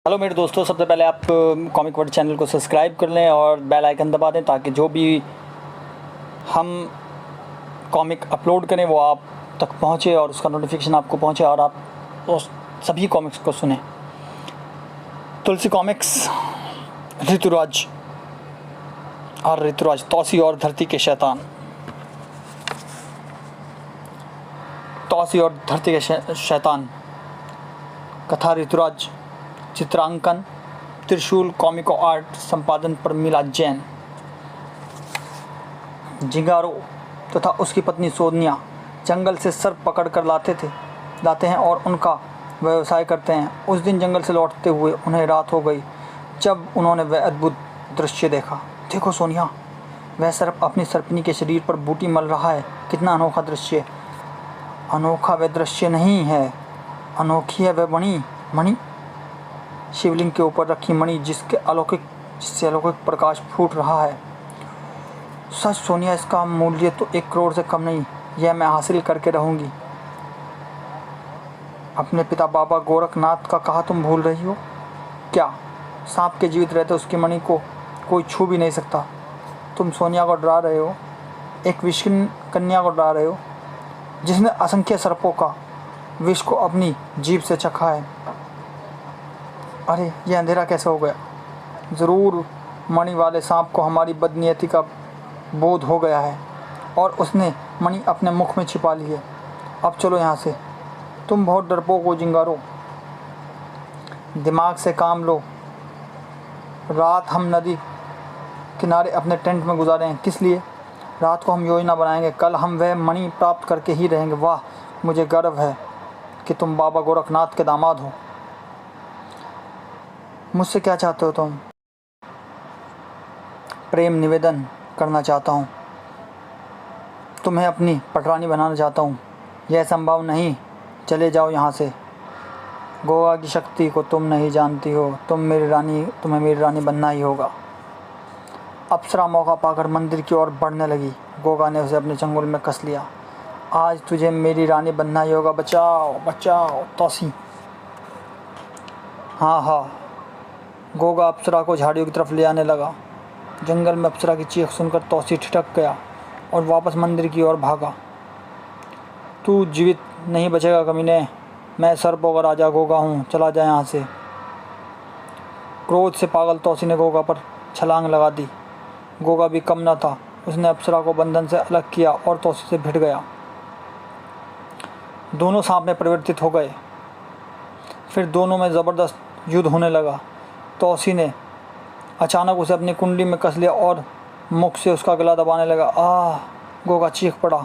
Hello मेरे दोस्तों, सबसे पहले आप कॉमिक वर्ड चैनल को सब्सक्राइब कर लें और बेल आइकन दबा दें ताकि जो भी हम कॉमिक अपलोड करें वो आप तक पहुंचे और उसका नोटिफिकेशन आपको पहुंचे और आप उस सभी कॉमिक्स को सुनें। तुलसी कॉमिक्स, ऋतुराज तौसी और धरती के शैतान। तौसी और धरती के शैतान कथा ऋतुराज, चित्रांकन त्रिशूल कॉमिको आर्ट, संपादन पर मिला जैन। जिंगारो तथा उसकी पत्नी सोनिया जंगल से सर्प पकड़ कर लाते हैं और उनका व्यवसाय करते हैं। उस दिन जंगल से लौटते हुए उन्हें रात हो गई जब उन्होंने वह अद्भुत दृश्य देखा। देखो सोनिया, वह सर्प अपनी सर्पनी के शरीर पर बूटी मल रहा है। कितना अनोखा दृश्य। अनोखा वह दृश्य नहीं है, अनोखी है वह मणि, शिवलिंग के ऊपर रखी मणि जिससे अलौकिक प्रकाश फूट रहा है। सच सोनिया, इसका मूल्य तो 1 करोड़ से कम नहीं। यह मैं हासिल करके रहूंगी। अपने पिता बाबा गोरखनाथ का कहा तुम भूल रही हो क्या? सांप के जीवित रहते उसकी मणि को कोई छू भी नहीं सकता। तुम सोनिया को डरा रहे हो, एक विष कन्या को डरा रहे हो जिसने असंख्य सर्पों का विष को अपनी जीभ से चखा है। अरे यह अंधेरा कैसे हो गया? ज़रूर मणि वाले सांप को हमारी बदनीयती का बोध हो गया है और उसने मणि अपने मुख में छिपा ली है। अब चलो यहाँ से। तुम बहुत डरपोक हो जिंगारो, दिमाग से काम लो। रात हम नदी किनारे अपने टेंट में गुजारें। किस लिए? रात को हम योजना बनाएंगे, कल हम वह मणि प्राप्त करके ही रहेंगे। वाह, मुझे गर्व है कि तुम बाबा गोरखनाथ के दामाद हो। मुझसे क्या चाहते हो तुम? प्रेम निवेदन करना चाहता हूँ। तुम्हें अपनी पटरानी बनाना चाहता हूँ। यह संभव नहीं, चले जाओ यहाँ से। गोगा की शक्ति को तुम नहीं जानती हो। तुम्हें मेरी रानी बनना ही होगा। अप्सरा मौका पाकर मंदिर की ओर बढ़ने लगी। गोगा ने उसे अपने चंगुल में कस लिया। आज तुझे मेरी रानी बनना ही होगा। बचाओ बचाओ तौसी। हाँ, गोगा अप्सरा को झाड़ियों की तरफ ले आने लगा। जंगल में अप्सरा की चीख सुनकर तौसी ठिठक गया और वापस मंदिर की ओर भागा। तू जीवित नहीं बचेगा कमीने, मैं सर्पों का राजा गोगा हूँ, चला जा यहाँ से। क्रोध से पागल तौसी ने गोगा पर छलांग लगा दी। गोगा भी कम न था, उसने अप्सरा को बंधन से अलग किया और तौसी से भिड़ गया। दोनों सांप में परिवर्तित हो गए। फिर दोनों में ज़बरदस्त युद्ध होने लगा। तौसी ने अचानक उसे अपनी कुंडली में कस लिया और मुख से उसका गला दबाने लगा। गोगा चीख पड़ा।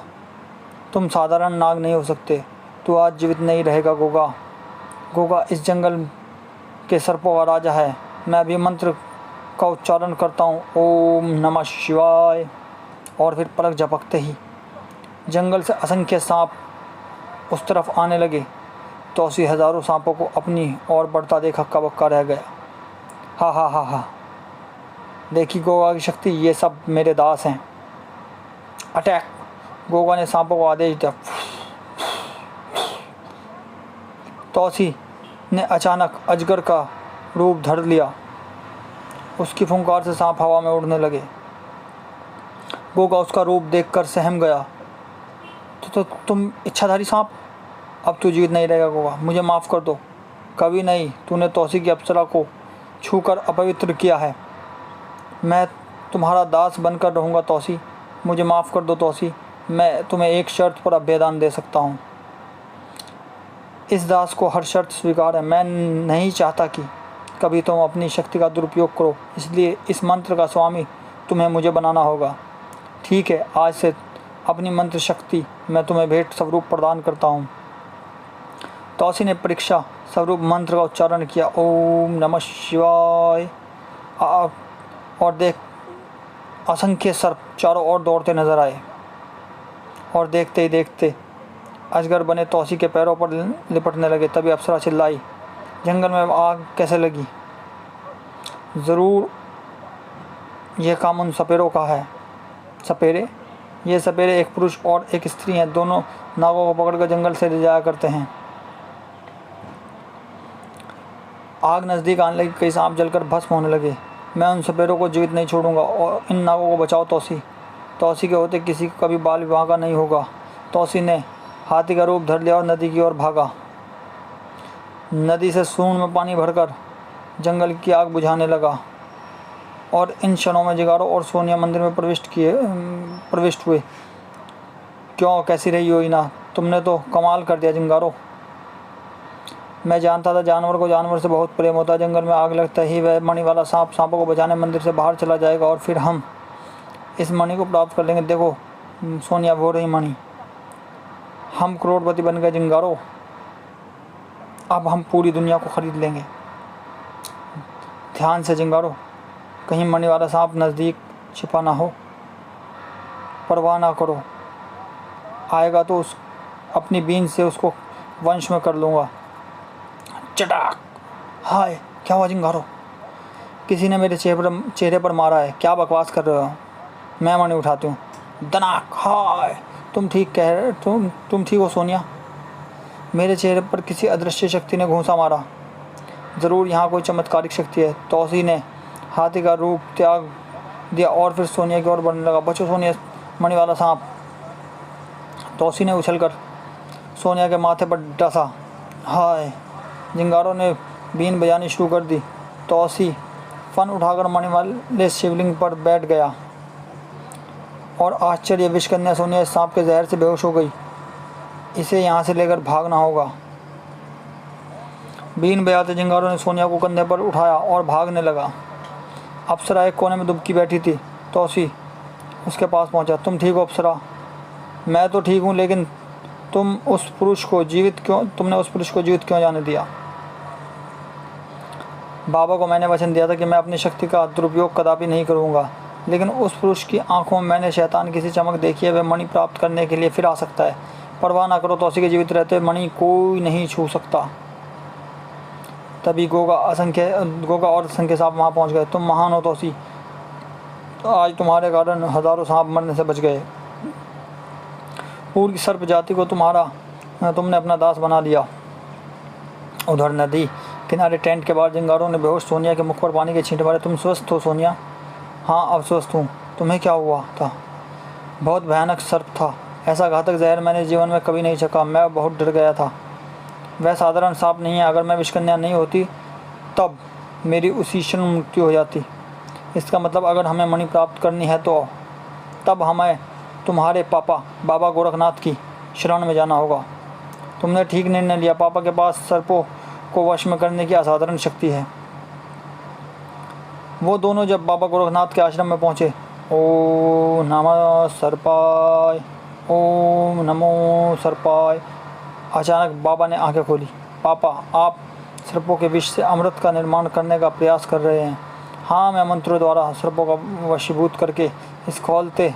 तुम साधारण नाग नहीं हो सकते, तू आज जीवित नहीं रहेगा गोगा। गोगा इस जंगल के सर्पों का राजा है। मैं अभी मंत्र का उच्चारण करता हूँ, ओम नमः शिवाय, और फिर पलक झपकते ही जंगल से असंख्य सांप उस तरफ आने लगे। तौसी हजारों सांपों को अपनी ओर बढ़ता देख हक्का बक्का रह गया। हा, देखी गोगा की शक्ति, ये सब मेरे दास हैं। अटैक! गोगा ने सांपों को आदेश दिया। तौसी ने अचानक अजगर का रूप धर लिया। उसकी फुंकार से सांप हवा में उड़ने लगे। गोगा उसका रूप देखकर सहम गया। तो तुम इच्छाधारी सांप, अब तू जीवित नहीं रहेगा गोगा, मुझे माफ़ कर दो। कभी नहीं, तूने तौसी की अप्सरा को छूकर अपवित्र किया है। मैं तुम्हारा दास बनकर रहूँगा तौसी, मुझे माफ़ कर दो तौसी। मैं तुम्हें एक शर्त पर अभ्यदान दे सकता हूँ। इस दास को हर शर्त स्वीकार है। मैं नहीं चाहता कि कभी तुम अपनी शक्ति का दुरुपयोग करो, इसलिए इस मंत्र का स्वामी तुम्हें मुझे बनाना होगा। ठीक है, आज से अपनी मंत्र शक्ति मैं तुम्हें भेंट स्वरूप प्रदान करता हूँ। तौसी ने परीक्षा स्वरूप मंत्र का उच्चारण किया, ओम नमः शिवाय। और देख, असंख्य सर्प चारों ओर दौड़ते नजर आए और देखते ही देखते अजगर बने तौसी के पैरों पर लिपटने लगे। तभी अप्सरा चिल्लाई, जंगल में आग कैसे लगी? ज़रूर यह काम उन सपेरों का है। सपेरे? ये सपेरे एक पुरुष और एक स्त्री हैं। दोनों नागों को पकड़कर जंगल से ले जाया करते हैं। आग नज़दीक आने लगी, कई सांप जलकर भस्म होने लगे। मैं उन सपेरों को जीवित नहीं छोड़ूंगा और इन नागों को बचाओ तौसी। तौसी के होते किसी का कभी बाल विवाह का नहीं होगा। तौसी ने हाथी का रूप धर लिया और नदी की ओर भागा। नदी से सूंड में पानी भरकर जंगल की आग बुझाने लगा और इन क्षणों में जिंगारो और सोनिया मंदिर में प्रविष्ट हुए। क्यों, कैसी रही योजना? तुमने तो कमाल कर दिया जिंगारो। मैं जानता था जानवर को जानवर से बहुत प्रेम होता है। जंगल में आग लगता ही वह मणि वाला सांपों को बचाने मंदिर से बाहर चला जाएगा और फिर हम इस मणि को प्राप्त कर लेंगे। देखो सोनिया, वो रही मणि। हम करोड़पति बन गए जिंगारो। अब हम पूरी दुनिया को खरीद लेंगे। ध्यान से जिंगारो, कहीं मणि वाला सांप नज़दीक छिपा ना हो। परवाह ना करो, आएगा तो अपनी बीन से उसको वंश में कर लूँगा। चटाक! हाय, क्या हुआ जिंगारो? किसी ने मेरे चेहरे पर मारा है। क्या बकवास कर रहे हो? मैं मणि उठाती हूँ। दनाक! हाय, तुम ठीक हो सोनिया? मेरे चेहरे पर किसी अदृश्य शक्ति ने घूंसा मारा। ज़रूर यहाँ कोई चमत्कारिक शक्ति है। तौसी ने हाथी का रूप त्याग दिया और फिर सोनिया की ओर बढ़ने लगा। बचो सोनिया, मणि वाला सांप! तौसी ने उछलकर सोनिया के माथे पर डसा। हाय! जिंगारो ने बीन बजानी शुरू कर दी। तौसी फन उठाकर मणि वाले शिवलिंग पर बैठ गया और आश्चर्य विश कन्या सोनिया इस सांप के जहर से बेहोश हो गई। इसे यहाँ से लेकर भागना होगा। बीन बजाते जिंगारो ने सोनिया को कंधे पर उठाया और भागने लगा। अप्सरा एक कोने में दुबकी बैठी थी। तौसी उसके पास पहुंचा। तुम ठीक हो अप्सरा? मैं तो ठीक हूँ, लेकिन तुमने उस पुरुष को जीवित क्यों जाने दिया? बाबा को मैंने वचन दिया था कि मैं अपनी शक्ति का दुरुपयोग कदापि नहीं करूँगा, लेकिन उस पुरुष की आंखों में मैंने शैतान की सी चमक देखी है। वह मणि प्राप्त करने के लिए फिर आ सकता है। परवाह ना करो तौसी के जीवित रहते मणि कोई नहीं छू सकता। तभी गोगा और असंख्य सांप वहाँ पहुँच गए। तुम महान हो तौसी, तो आज तुम्हारे कारण हजारों सांप मरने से बच गए। पूरी सर्प जाति को तुमने अपना दास बना लिया। उधर नदी किनारे टेंट के बाहर जिंगारों ने बेहोश सोनिया के मुख पर पानी के छींटे मारे। तुम स्वस्थ हो सोनिया? हाँ, अब स्वस्थ हूँ। तुम्हें क्या हुआ था? बहुत भयानक सर्प था। ऐसा घातक जहर मैंने जीवन में कभी नहीं चखा। मैं बहुत डर गया था। वह साधारण सांप नहीं है। अगर मैं विषकन्या नहीं होती तब मेरी उसी क्षण मृत्यु हो जाती। इसका मतलब अगर हमें मणि प्राप्त करनी है तो तब हमें तुम्हारे पापा बाबा गोरखनाथ की शरण में जाना होगा। तुमने ठीक निर्णय लिया। पापा के पास सर्पों को वश में करने की असाधारण शक्ति है। वो दोनों जब बाबा गोरखनाथ के आश्रम में पहुँचे, ओम नमः सर्पाय, ओम नमो सर्पाय, अचानक बाबा ने आंखें खोली। पापा, आप सर्पों के विष से अमृत का निर्माण करने का प्रयास कर रहे हैं? हाँ, मैं मंत्रों द्वारा सर्पों का वशीभूत करके इस खौलते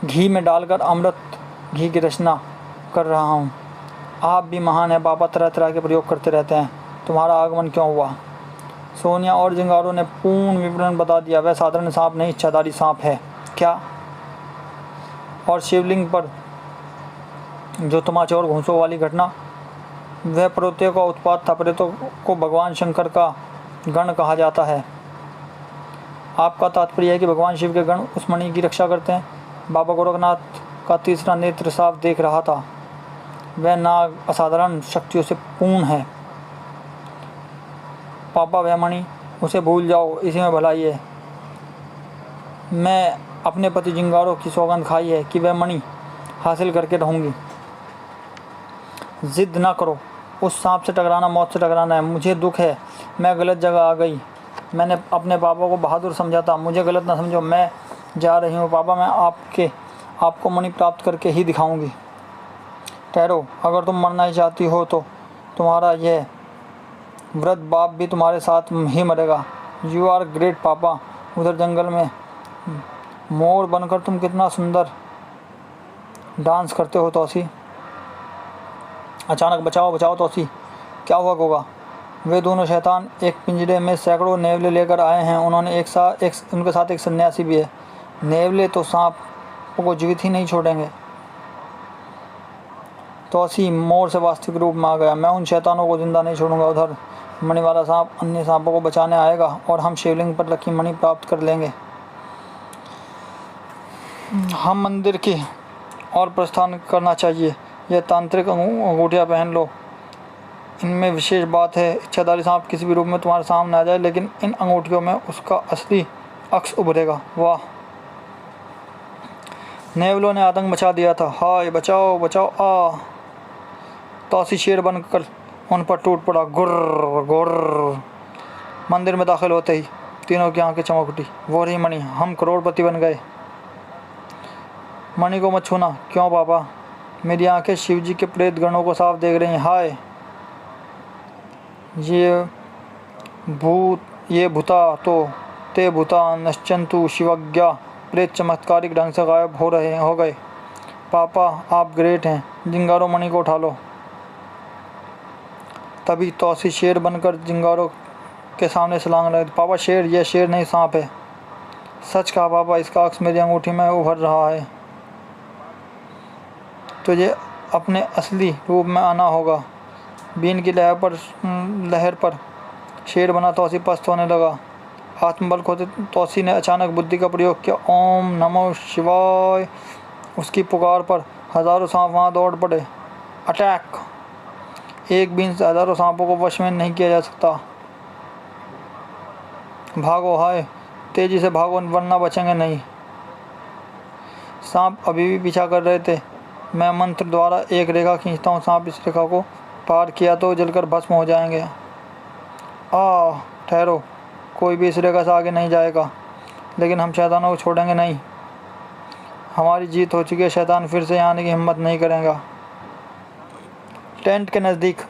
घी में डालकर अमृत घी की रचना कर रहा हूँ। आप भी महान हैं पापा, तरह तरह के प्रयोग करते रहते हैं। तुम्हारा आगमन क्यों हुआ? सोनिया और जिंगारो ने पूर्ण विवरण बता दिया। वह साधारण सांप नहीं, इच्छाधारी सांप है। क्या? और शिवलिंग पर जो तमाचे और घूंसों वाली घटना, वह प्रेतों का उत्पात था। प्रेतों को भगवान शंकर का गण कहा जाता है। आपका तात्पर्य है कि भगवान शिव के गण उस मणि की रक्षा करते हैं? बाबा गोरखनाथ का तीसरा नेत्र साफ देख रहा था। वह नाग असाधारण शक्तियों से पूर्ण है। पापा, वह मणि, उसे भूल जाओ, इसी में भलाई है। मैं अपने पति जिंगारो की सौगंध खाई है कि वह मणि हासिल करके रहूँगी। जिद ना करो। उस सांप से टकराना मौत से टकराना है। मुझे दुख है, मैं गलत जगह आ गई। मैंने अपने पापा को बहादुर समझा था। मुझे गलत ना समझो। मैं जा रही हूँ पापा। मैं आपको मणि प्राप्त करके ही दिखाऊंगी। ठहरो, अगर तुम मरना ही चाहती हो तो तुम्हारा यह वृद्ध बाप भी तुम्हारे साथ ही मरेगा। यू आर ग्रेट पापा। उधर जंगल में मोर बनकर तुम कितना सुंदर डांस करते हो तौसी। अचानक बचाओ तौसी। क्या हुआ गोगा? वे दोनों शैतान एक पिंजरे में सैकड़ों नेवले लेकर आए हैं। उनके साथ एक सन्यासी भी है। नेवले तो सांप को जीवित ही नहीं छोड़ेंगे। तौसी मोर से वास्तविक रूप में आ गया। मैं उन शैतानों को जिंदा नहीं छोड़ूंगा। उधर मणि वाला सांप अन्य सांपों को बचाने आएगा और हम शिवलिंग पर रखी मणि प्राप्त कर लेंगे। हम मंदिर की और प्रस्थान करना चाहिए। यह तांत्रिक अंगूठियाँ पहन लो। इनमें विशेष बात है, इच्छाधारी सांप किसी भी रूप में तुम्हारे सामने आ जाए, लेकिन इन अंगूठियों में उसका असली अक्स उभरेगा। वाह! नेवलों ने आतंक मचा दिया था। हाय बचाओ बचाओ आ! तौसी शेर बनकर उन पर टूट पड़ा। गुर्र गुर्र। मंदिर में दाखिल होते ही तीनों की आंखें चमक उठी। वो रही मणि। हम करोड़पति बन गए। मणि को मत छूना। क्यों पापा? मेरी आंखें शिवजी के प्रेत गणों को साफ देख रही हैं। हाय! ये भूता तो ते भूता नश्चंतु शिवज्ञा। प्रेत चमत्कारिक ढंग से गायब हो गए। पापा आप ग्रेट हैं। जिंगारो मणि को उठा लो। तभी तौसी शेर बनकर जिंगारो के सामने छलांग लगे। पापा शेर? यह शेर नहीं सांप है। सच कहा पापा, इसका अक्स मेरी अंगूठी में उभर रहा है। तुझे अपने असली रूप में आना होगा। बीन की लहर पर शेर बना तौसी पस्त होने लगा। आत्मबल खोते तौसी ने अचानक बुद्धि का प्रयोग किया। ओम नमो शिवाय। उसकी पुकार पर हजारों सांप वहां दौड़ पड़े। अटैक! एक बीन से हजारों सांपों को वश में नहीं किया जा सकता। भागो! हाय! तेजी से भागो वरना बचेंगे नहीं। सांप अभी भी पीछा कर रहे थे। मैं मंत्र द्वारा एक रेखा खींचता हूँ। सांप इस रेखा को पार किया तो जलकर भस्म हो जाएंगे। ठहरो, कोई भी इस रेखा से आगे नहीं जाएगा। लेकिन हम शैतानों को छोड़ेंगे नहीं। हमारी जीत हो चुकी है। शैतान फिर से यहाँ आने की हिम्मत नहीं करेगा। टेंट के नज़दीक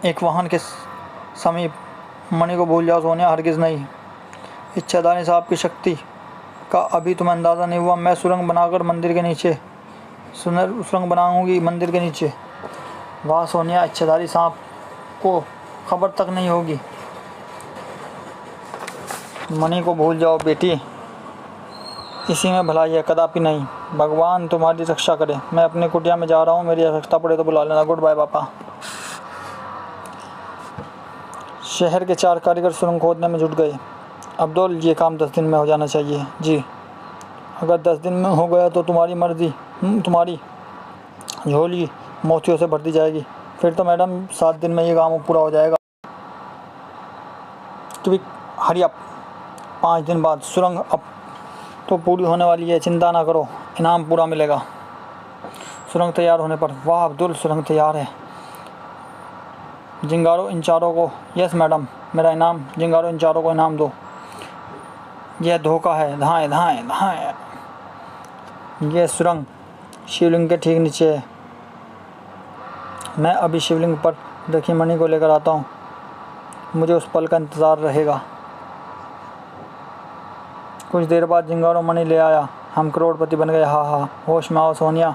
एक वाहन के समीप। मणि को भूल जाओ सोनिया, हरगिज़ नहीं। इच्छाधारी सांप की शक्ति का अभी तुम्हें अंदाज़ा नहीं हुआ। मैं सुरंग बनाकर मंदिर के नीचे सुरंग बनाऊंगी मंदिर के नीचे। वाह सोनिया, इच्छाधारी सांप को खबर तक नहीं होगी। मणि को भूल जाओ बेटी, इसी में भलाई है, कदापि नहीं। भगवान तुम्हारी रक्षा करे। मैं अपनी कुटिया में जा रहा हूँ। मेरी आवश्यकता पड़े तो बुला लेना। गुड बाय पापा। शहर के 4 कारीगर सुरंग खोदने में जुट गए। अब्दुल, ये काम 10 दिन में हो जाना चाहिए। जी। अगर 10 दिन में हो गया तो तुम्हारी मर्जी। तुम्हारी झोली मोतियों से भर दी जाएगी। फिर तो मैडम 7 दिन में ये काम पूरा हो जाएगा। Quick hurry up. 5 दिन बाद सुरंग अब तो पूरी होने वाली है। चिंता ना करो, इनाम पूरा मिलेगा। सुरंग तैयार होने पर, वाह अब्दुल, सुरंग तैयार है। जिंगारो इन चारों को, यस मैडम, मेरा इनाम। जिंगारो इन चारों को इनाम दो। यह धोखा है। धाएं धाएं धाएं। यह सुरंग शिवलिंग के ठीक नीचे है। मैं अभी शिवलिंग पर रखी मणि को लेकर आता हूँ। मुझे उस पल का इंतज़ार रहेगा। कुछ देर बाद जिंगारो मणि ले आया। हम करोड़पति बन गए। हा, होश में आओ सोनिया।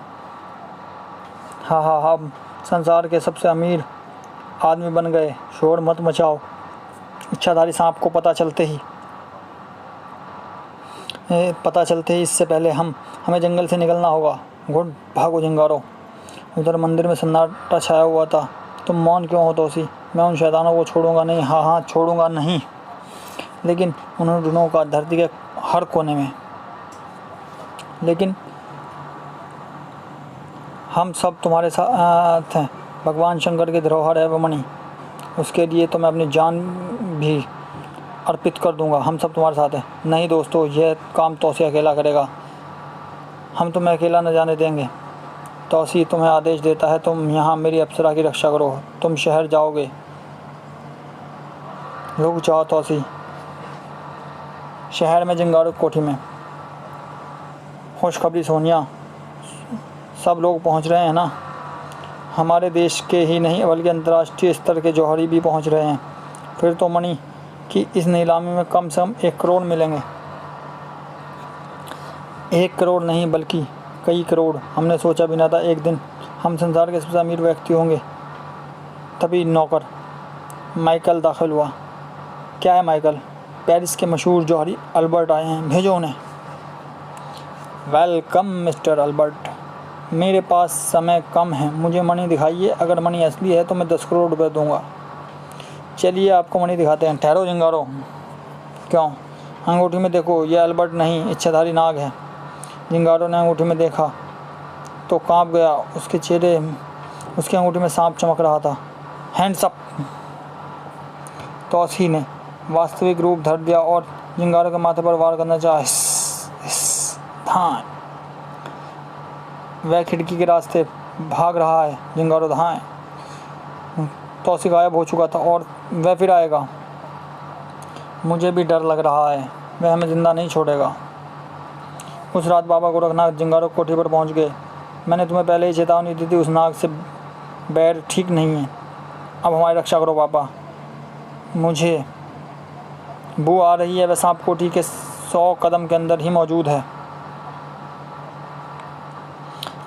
हा, हम संसार के सबसे अमीर आदमी बन गए। शोर मत मचाओ। इच्छाधारी सांप को पता चलते ही इससे पहले हमें जंगल से निकलना होगा। गुड, भागो जिंगारो। उधर मंदिर में सन्नाटा छाया हुआ था। तुम मौन क्यों हो तौसी? मैं उन शैतानों को छोड़ूंगा नहीं। हाँ, छोड़ूंगा नहीं। लेकिन उन्होंने ढूंढों का धरती के हर कोने में। लेकिन हम सब तुम्हारे साथ हैं। भगवान शंकर की धरोहर है वो मणि। उसके लिए तो मैं अपनी जान भी अर्पित कर दूंगा। हम सब तुम्हारे साथ हैं। नहीं दोस्तों, यह काम तौसी अकेला करेगा। हम तुम्हें अकेला न जाने देंगे। तौसी तुम्हें आदेश देता है, तुम यहाँ मेरी अप्सरा की रक्षा करो। तुम शहर जाओगे। रुक जाओ तौसी। शहर में जिंगारो कोठी में। खुशखबरी सोनिया, सब लोग पहुँच रहे हैं ना? हमारे देश के ही नहीं बल्कि अंतर्राष्ट्रीय स्तर के जौहरी भी पहुँच रहे हैं। फिर तो मणि की इस नीलामी में कम से कम 1 करोड़ मिलेंगे। 1 करोड़ नहीं बल्कि कई करोड़। हमने सोचा भी ना था एक दिन हम संसार के सबसे अमीर व्यक्ति होंगे। तभी नौकर माइकल दाखिल हुआ। क्या है माइकल? पेरिस के मशहूर जौहरी अल्बर्ट आए हैं, भेजो उन्हें। Welcome mister Albert. मेरे पास समय कम है, मुझे मणि दिखाइए। अगर मणि असली है तो मैं 10 करोड़ रुपये दूंगा। चलिए आपको मणि दिखाते हैं। ठहरो जिंगारो। क्यों? अंगूठी में देखो, ये अल्बर्ट नहीं इच्छाधारी नाग है। जिंगारो ने अंगूठी में देखा तो कांप गया। उसकी अंगूठी में सांप चमक रहा था। Hands up. तौसी ने वास्तविक रूप धर दिया और जिंगारो के माथे पर वार करना चाहा। धाएं। वह खिड़की के रास्ते भाग रहा है। जिंगारो धाएं। तौसी गायब हो चुका था और वह फिर आएगा। मुझे भी डर लग रहा है, वह हमें जिंदा नहीं छोड़ेगा। उस रात बाबा गोरखनाथ जिंगारो कोठी पर पहुंच गए। मैंने तुम्हें पहले ही चेतावनी दी थी, उस नाग से बैर ठीक नहीं है। अब हमारी रक्षा करो बाबा। मुझे बू आ रही है, वह सांप कोठी के 100 कदम के अंदर ही मौजूद है।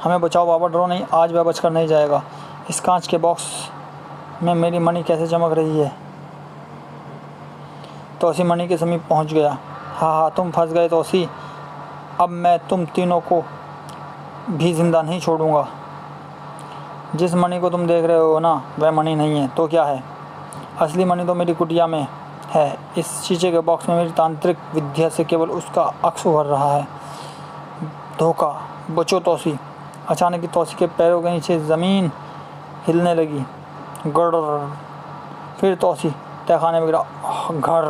हमें बचाओ बाबा, डरो नहीं, आज वह बचकर नहीं जाएगा। इस कांच के बॉक्स में मेरी मणि कैसे चमक रही है। तौसी मणि के समीप पहुंच गया। हाँ, तुम फंस गए तौसी। अब मैं तुम तीनों को भी जिंदा नहीं छोड़ूंगा। जिस मणि को तुम देख रहे हो ना, वह मणि नहीं है तो क्या है? असली मणि तो मेरी कुटिया में है। इस शीशे के बॉक्स में मेरी तांत्रिक विद्या से केवल उसका अक्स उभर रहा है। धोखा। बचो तौसी। अचानक ही तौसी के पैरों के नीचे ज़मीन हिलने लगी। गड़। फिर तौसी तहखाने में गिरा। घर।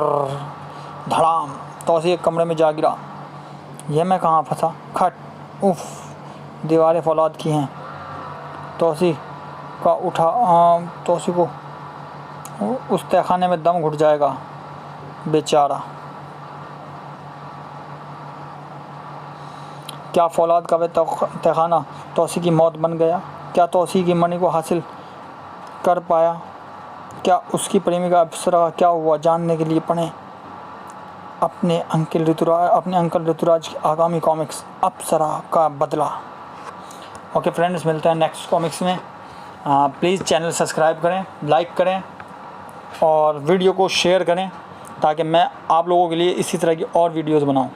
धड़ाम। तौसी एक कमरे में जा गिरा। यह मैं कहाँ फंसा? खट। उफ। दीवारें फौलाद की हैं। तौसी को उस तहखाने में दम घुट जाएगा बेचारा। क्या फौलाद का वह तहखाना तौसी की मौत बन गया? क्या तौसी की मणि को हासिल कर पाया? क्या उसकी प्रेमिका अप्सरा का क्या हुआ? जानने के लिए पढ़ें अपने अंकल ऋतुराज की आगामी कॉमिक्स अप्सरा का बदला। ओके फ्रेंड्स, मिलते हैं नेक्स्ट कॉमिक्स में। प्लीज़ चैनल सब्सक्राइब करें, लाइक करें और वीडियो को शेयर करें ताकि मैं आप लोगों के लिए इसी तरह की और वीडियोज़ बनाऊं।